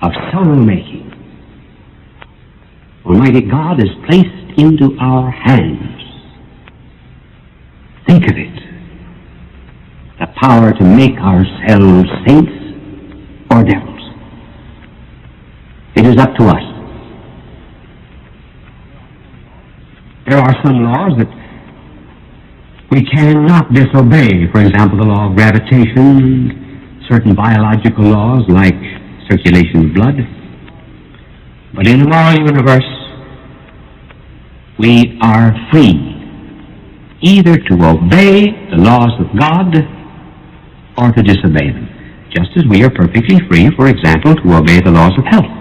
of soul-making. Almighty God has placed into our hands, think of it, the power to make ourselves saints or devils. It is up to us. There are some laws that we cannot disobey. For example, the law of gravitation, certain biological laws like circulation of blood. But in the moral universe, we are free either to obey the laws of God or to disobey them, just as we are perfectly free, for example, to obey the laws of health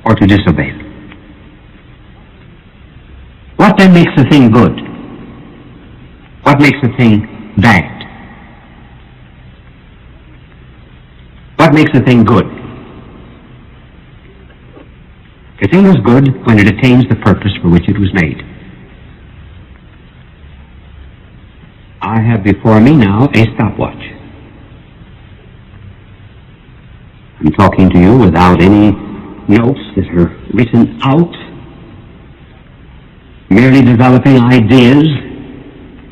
or to disobey them. What then makes a thing good? What makes a thing bad? What makes a thing good? A thing is good when it attains the purpose for which it was made. I have before me now a stopwatch. I'm talking to you without any notes that are written out, merely developing ideas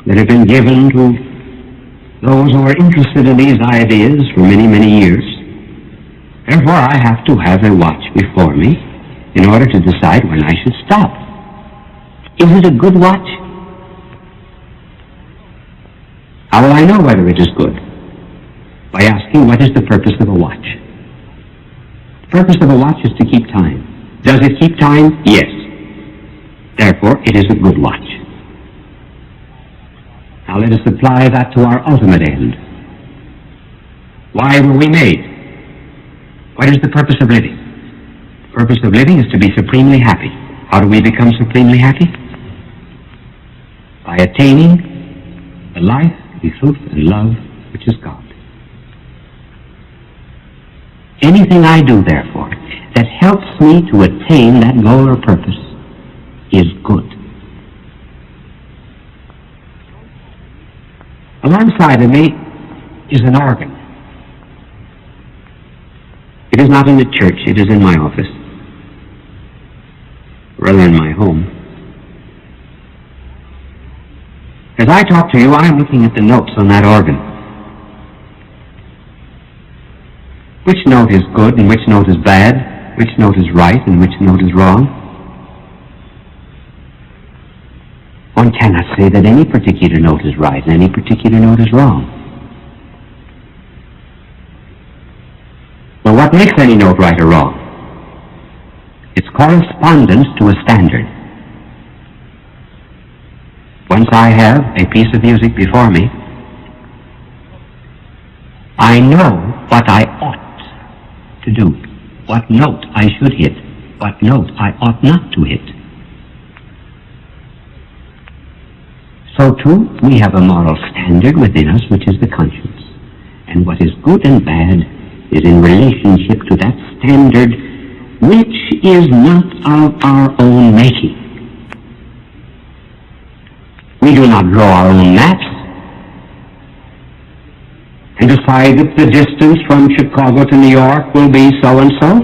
that have been given to those who are interested in these ideas for many, many years. Therefore, I have to have a watch before me in order to decide when I should stop. Is it a good watch? How will I know whether it is good? By asking, what is the purpose of a watch? The purpose of a watch is to keep time. Does it keep time? Yes. Therefore, it is a good watch. Now let us apply that to our ultimate end. Why were we made? What is the purpose of living? The purpose of living is to be supremely happy. How do we become supremely happy? By attaining the life, the truth, and love which is God. Anything I do, therefore, that helps me to attain that goal or purpose is good. Alongside of me is an organ. It is not in the church, it is in my office, rather in my home. As I talk to you, I am looking at the notes on that organ. Which note is good and which note is bad? Which note is right and which note is wrong? One cannot say that any particular note is right and any particular note is wrong. Well, what makes any note right or wrong? Its correspondence to a standard. Once I have a piece of music before me, I know what I ought to do, what note I should hit, what note I ought not to hit. So too, we have a moral standard within us, which is the conscience. And what is good and bad is in relationship to that standard, which is not of our own making. We do not draw our own maps and decide that the distance from Chicago to New York will be so and so.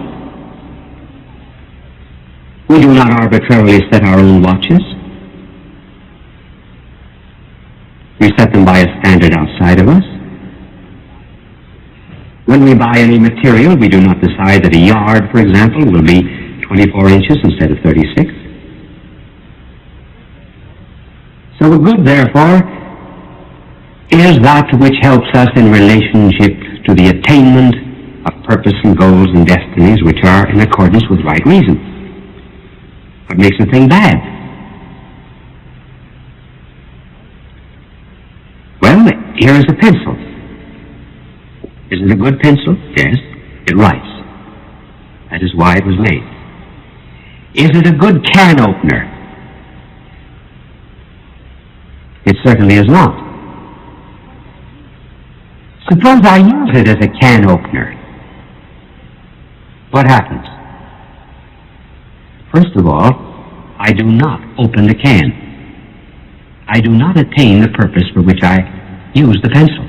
We do not arbitrarily set our own watches. We set them by a standard outside of us. When we buy any material, we do not decide that a yard, for example, will be 24 inches instead of 36. So the good, therefore, is that which helps us in relationship to the attainment of purpose and goals and destinies which are in accordance with right reason. What makes a thing bad? Well, here is a pencil. Is it a good pencil? Yes, it writes. That is why it was made. Is it a good can opener? It certainly is not. Suppose I use it as a can opener. What happens? First of all, I do not open the can. I do not attain the purpose for which I use the pencil.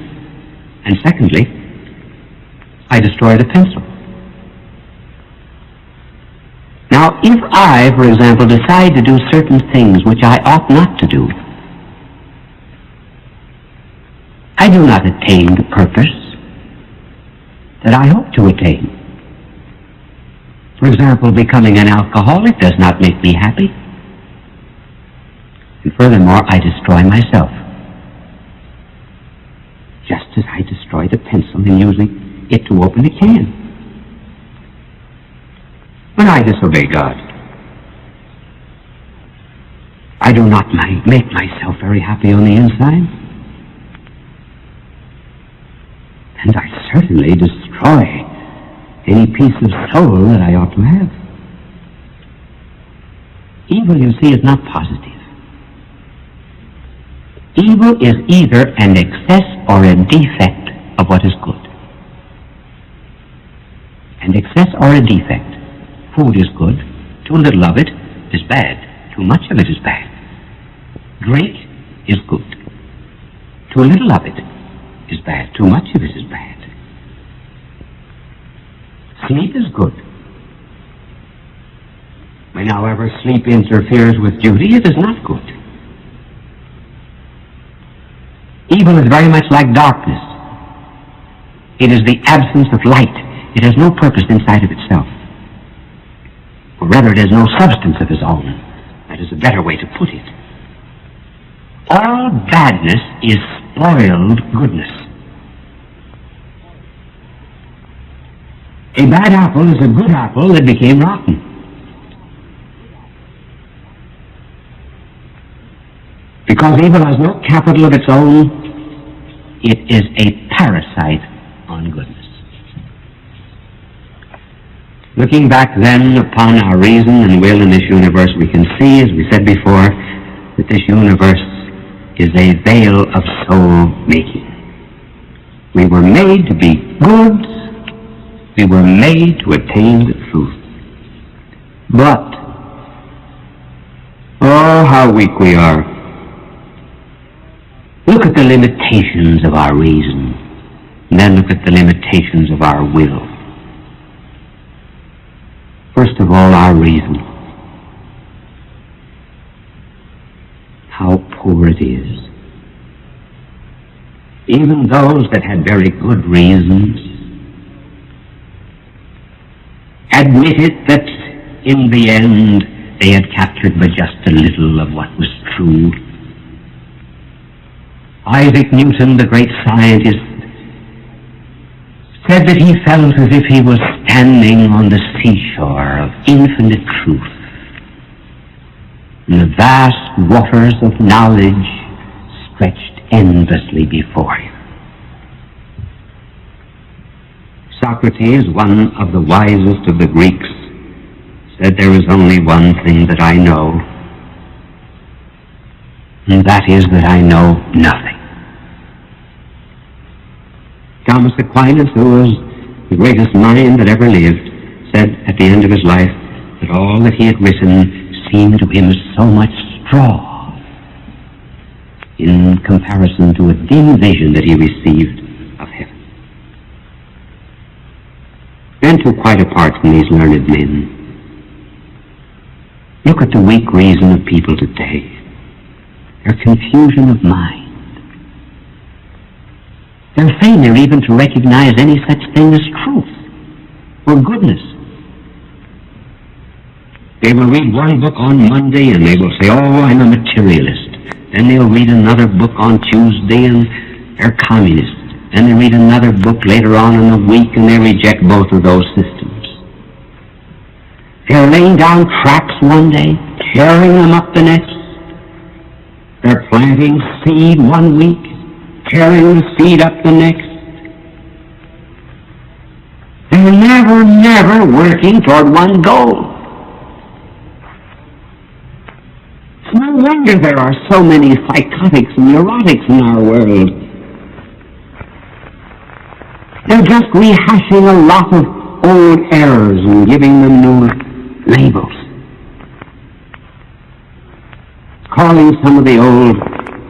And secondly, I destroy the pencil. if I, for example, decide to do certain things which I ought not to do, I do not attain the purpose that I hope to attain. For example, becoming an alcoholic does not make me happy. And furthermore, I destroy myself, just as I destroy the pencil in using it to open a can. When I disobey God, I do not make myself very happy on the inside. And I certainly destroy any piece of soul that I ought to have. Evil, you see, is not positive. Evil is either an excess or a defect of what is good. An excess or a defect. Food is good. Too little of it is bad. Too much of it is bad. Drink is good. Too little of it is bad. Too much of it is bad. Sleep is good. When, however, sleep interferes with duty, it is not good. Evil is very much like darkness. It is the absence of light. It has no purpose inside of itself. Or rather, it has no substance of its own. That is a better way to put it. All badness is spoiled goodness. A bad apple is a good apple that became rotten. Because evil has no capital of its own, it is a parasite on goodness. Looking back then upon our reason and will in this universe, we can see, as we said before, that this universe is a veil of soul-making. We were made to be good. We were made to attain the truth. But, oh, how weak we are. Look at the limitations of our reason, and then look at the limitations of our will. First of all, our reason. How poor it is. Even those that had very good reasons admitted that in the end they had captured but just a little of what was true. Isaac Newton, the great scientist, said that he felt as if he was standing on the seashore of infinite truth, and the vast waters of knowledge stretched endlessly before him. Socrates, one of the wisest of the Greeks, said, "There is only one thing that I know, and that is that I know nothing." Thomas Aquinas, who was the greatest mind that ever lived, said at the end of his life that all that he had written seemed to him as so much straw in comparison to a dim vision that he received of heaven. Then, too, quite apart from these learned men, look at the weak reason of people today, their confusion of mind, their failure even to recognize any such thing as truth or goodness. They will read one book on Monday and they will say, "Oh, I'm a materialist." Then they'll read another book on Tuesday and they're communists. Then they read another book later on in the week and they reject both of those systems. They're laying down tracks one day, tearing them up the next. They're planting seed one week, tearing the seed up the next. They're never working toward one goal. It's no wonder there are so many psychotics and neurotics in our world. They're just rehashing a lot of old errors and giving them new labels. Calling some of the old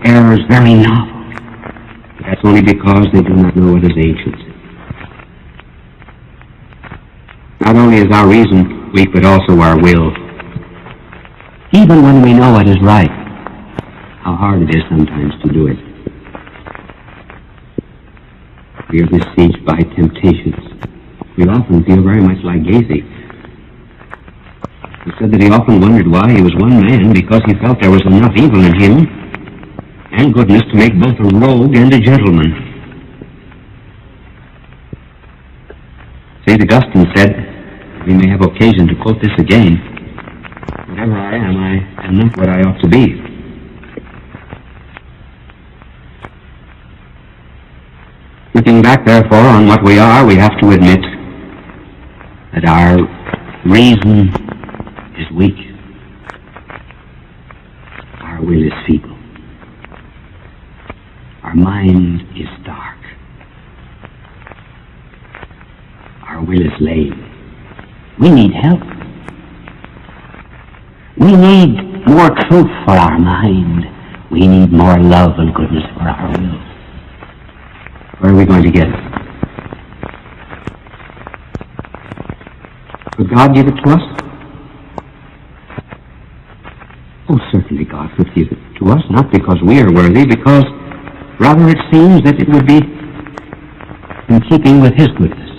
errors very novel. That's only because they do not know what is ancient. Not only is our reason weak, but also our will. even when we know what is right. How hard it is sometimes to do it. We are besieged by temptations. We often feel very much like Gacy. He said that he often wondered why he was one man, because he felt there was enough evil in him and goodness to make both a rogue and a gentleman. St. Augustine said, we may have occasion to quote this again, whatever I am not what I ought to be. Looking back, therefore, on what we are, we have to admit that our reason is weak. Our will is feeble. Our mind is dark. Our will is lame. We need help. We need more truth for our mind. We need more love and goodness for our will. Where are we going to get it? Could God give it to us? Oh, certainly God could give it to us, not because we are worthy, because rather it seems that it would be in keeping with His goodness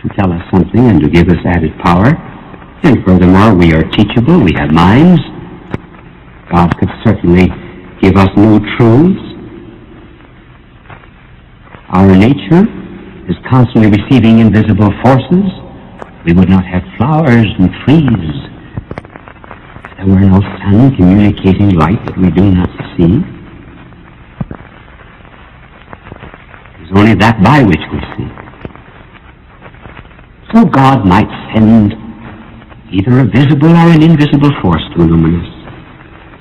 to tell us something and to give us added power. And furthermore, we are teachable, we have minds. God could certainly give us new truths. Our nature is constantly receiving invisible forces. We would not have flowers and trees if there were no sun communicating light that we do not see. It is only that by which we see. So God might send either a visible or an invisible force to illumine us.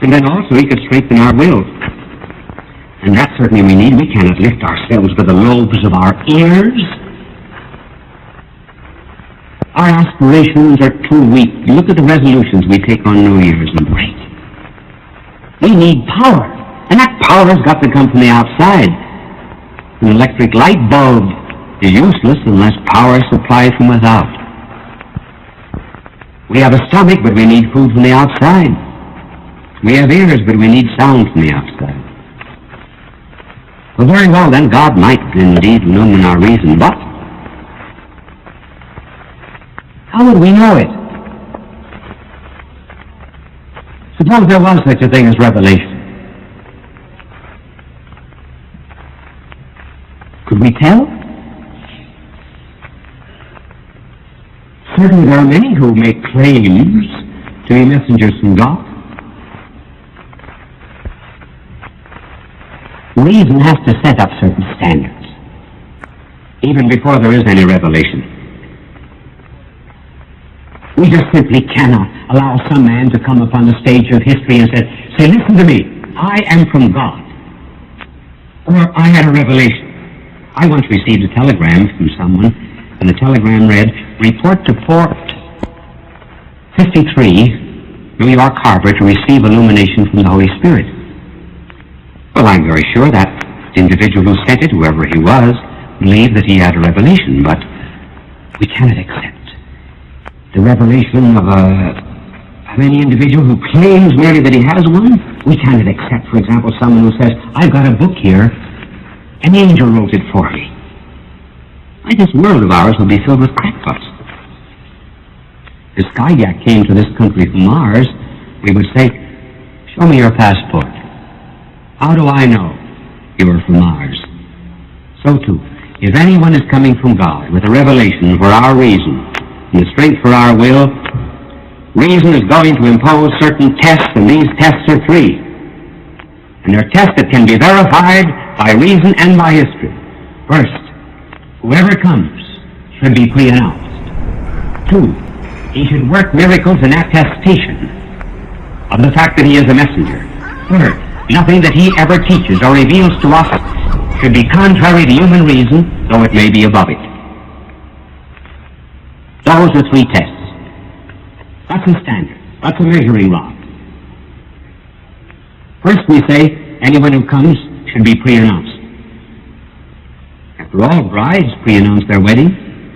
And then also He could strengthen our will. And that certainly we need. We cannot lift ourselves by the lobes of our ears. Our aspirations are too weak. You look at the resolutions we take on New Year's and break. We need power. And that power has got to come from the outside. An electric light bulb is useless unless power is supplied from without. We have a stomach, but we need food from the outside. We have ears, but we need sound from the outside. Well, very well, then God might indeed illumine our reason, but how would we know it? Suppose there was such a thing as revelation. Could we tell? Certainly there are many who make claims to be messengers from God. Reason has to set up certain standards, even before there is any revelation. We just simply cannot allow some man to come upon the stage of history and say, listen to me, I am from God. Or I had a revelation. I once received a telegram from someone, and the telegram read, report to Port 53, New York Harbor, to receive illumination from the Holy Spirit. Well, I'm very sure that individual who sent it, whoever he was, believed that he had a revelation, but we cannot accept the revelation of any individual who claims merely that he has one. We cannot accept, for example, someone who says, I've got a book here, an angel wrote it for me. Why, this world of ours will be filled with crackpots. If Skyjack came to this country from Mars, we would say, show me your passport. How do I know you are from Mars? So too, if anyone is coming from God with a revelation for our reason and the strength for our will, reason is going to impose certain tests, and these tests are three. And they're tests that can be verified by reason and by history. First, whoever comes should be pre-announced. Two, he should work miracles in attestation of the fact that he is a messenger. Third, nothing that he ever teaches or reveals to us should be contrary to human reason, though it may be above it. Those are three tests. That's a standard. That's a measuring rod. First we say, anyone who comes should be pre-announced. After all, brides pre-announce their wedding.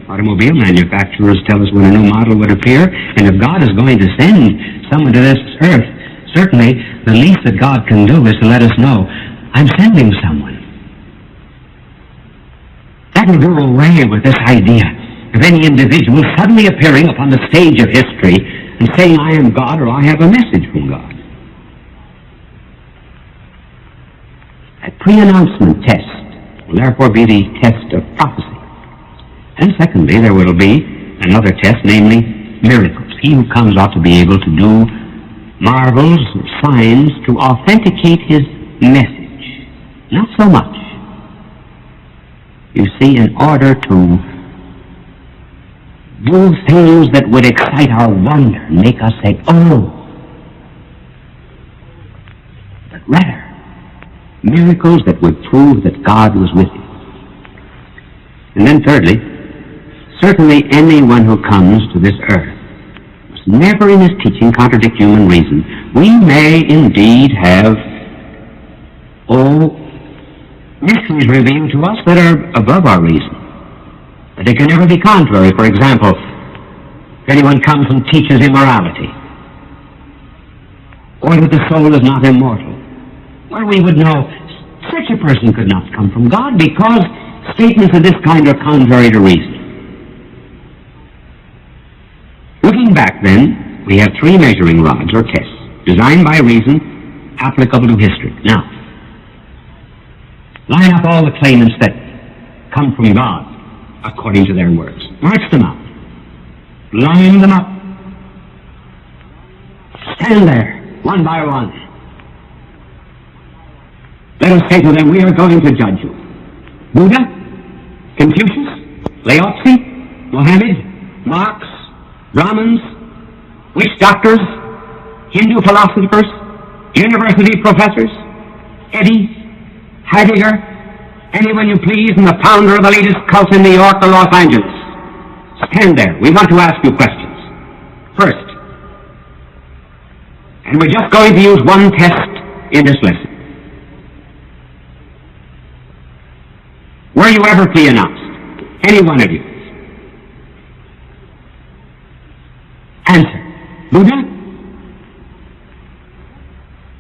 Automobile manufacturers tell us when a new model would appear, and if God is going to send someone to this earth, certainly the least that God can do is to let us know, I'm sending someone. That will do away with this idea of any individual suddenly appearing upon the stage of history and saying, I am God, or I have a message from God. A pre-announcement test will therefore be the test of prophecy. And secondly, there will be another test, namely miracles. He who comes ought to be able to do marvels or signs to authenticate his message. Not so much. You see, in order to do things that would excite our wonder, make us say, oh, but rather, miracles that would prove that God was with you. And then thirdly, certainly anyone who comes to this earth must never in his teaching contradict human reason. We may indeed have, mysteries revealed to us that are above our reason. But they can never be contrary. For example, if anyone comes and teaches immorality, or that the soul is not immortal, well, we would know such a person could not come from God, because statements of this kind are contrary to reason. Looking back, then, we have three measuring rods or tests, designed by reason, applicable to history. Now, line up all the claimants that come from God according to their words. March them up. Line them up. Stand there, one by one. Let us say to them, we are going to judge you. Buddha, Confucius, Laozi, Mohammed, Marx, Brahmins, witch doctors, Hindu philosophers, university professors, Eddy, Heidegger, anyone you please, and the founder of the latest cult in New York or Los Angeles. Stand there. We want to ask you questions. First, and we're just going to use one test in this lesson. Were you ever pre-announced? Any one of you? Answer. Buddha?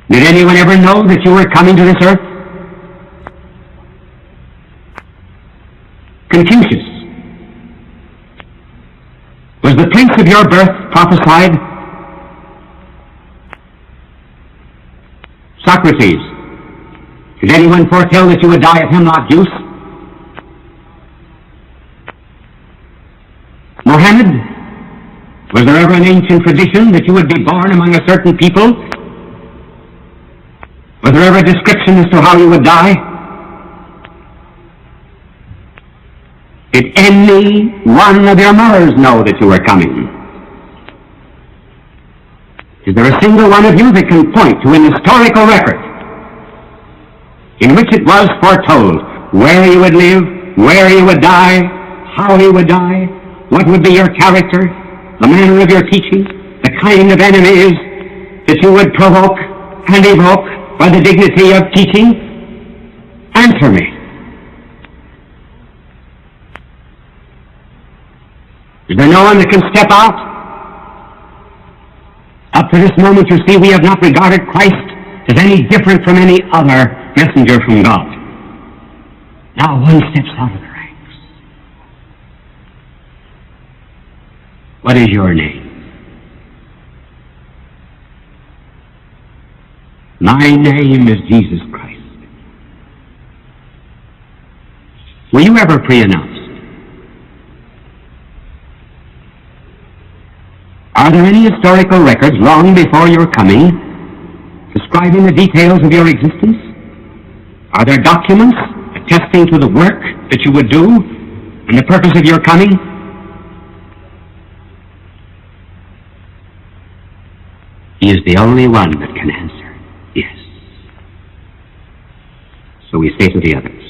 Did anyone ever know that you were coming to this earth? Confucius. Was the place of your birth prophesied? Socrates. Did anyone foretell that you would die of hemlock juice? Mohammed. Was there ever an ancient tradition that you would be born among a certain people? Was there ever a description as to how you would die? Did any one of your mothers know that you were coming? Is there a single one of you that can point to an historical record in which it was foretold where you would live, where you would die, how you would die, what would be your character, the manner of your teaching, the kind of enemies that you would provoke and evoke by the dignity of teaching? Answer me. Is there no one that can step out? Up to this moment, you see, we have not regarded Christ as any different from any other messenger from God. Now one steps out of the ranks. What is your name? My name is Jesus Christ. Were you ever pre-announced? Are there any historical records long before your coming describing the details of your existence? Are there documents attesting to the work that you would do and the purpose of your coming? He is the only one that can answer yes. So we say to the others,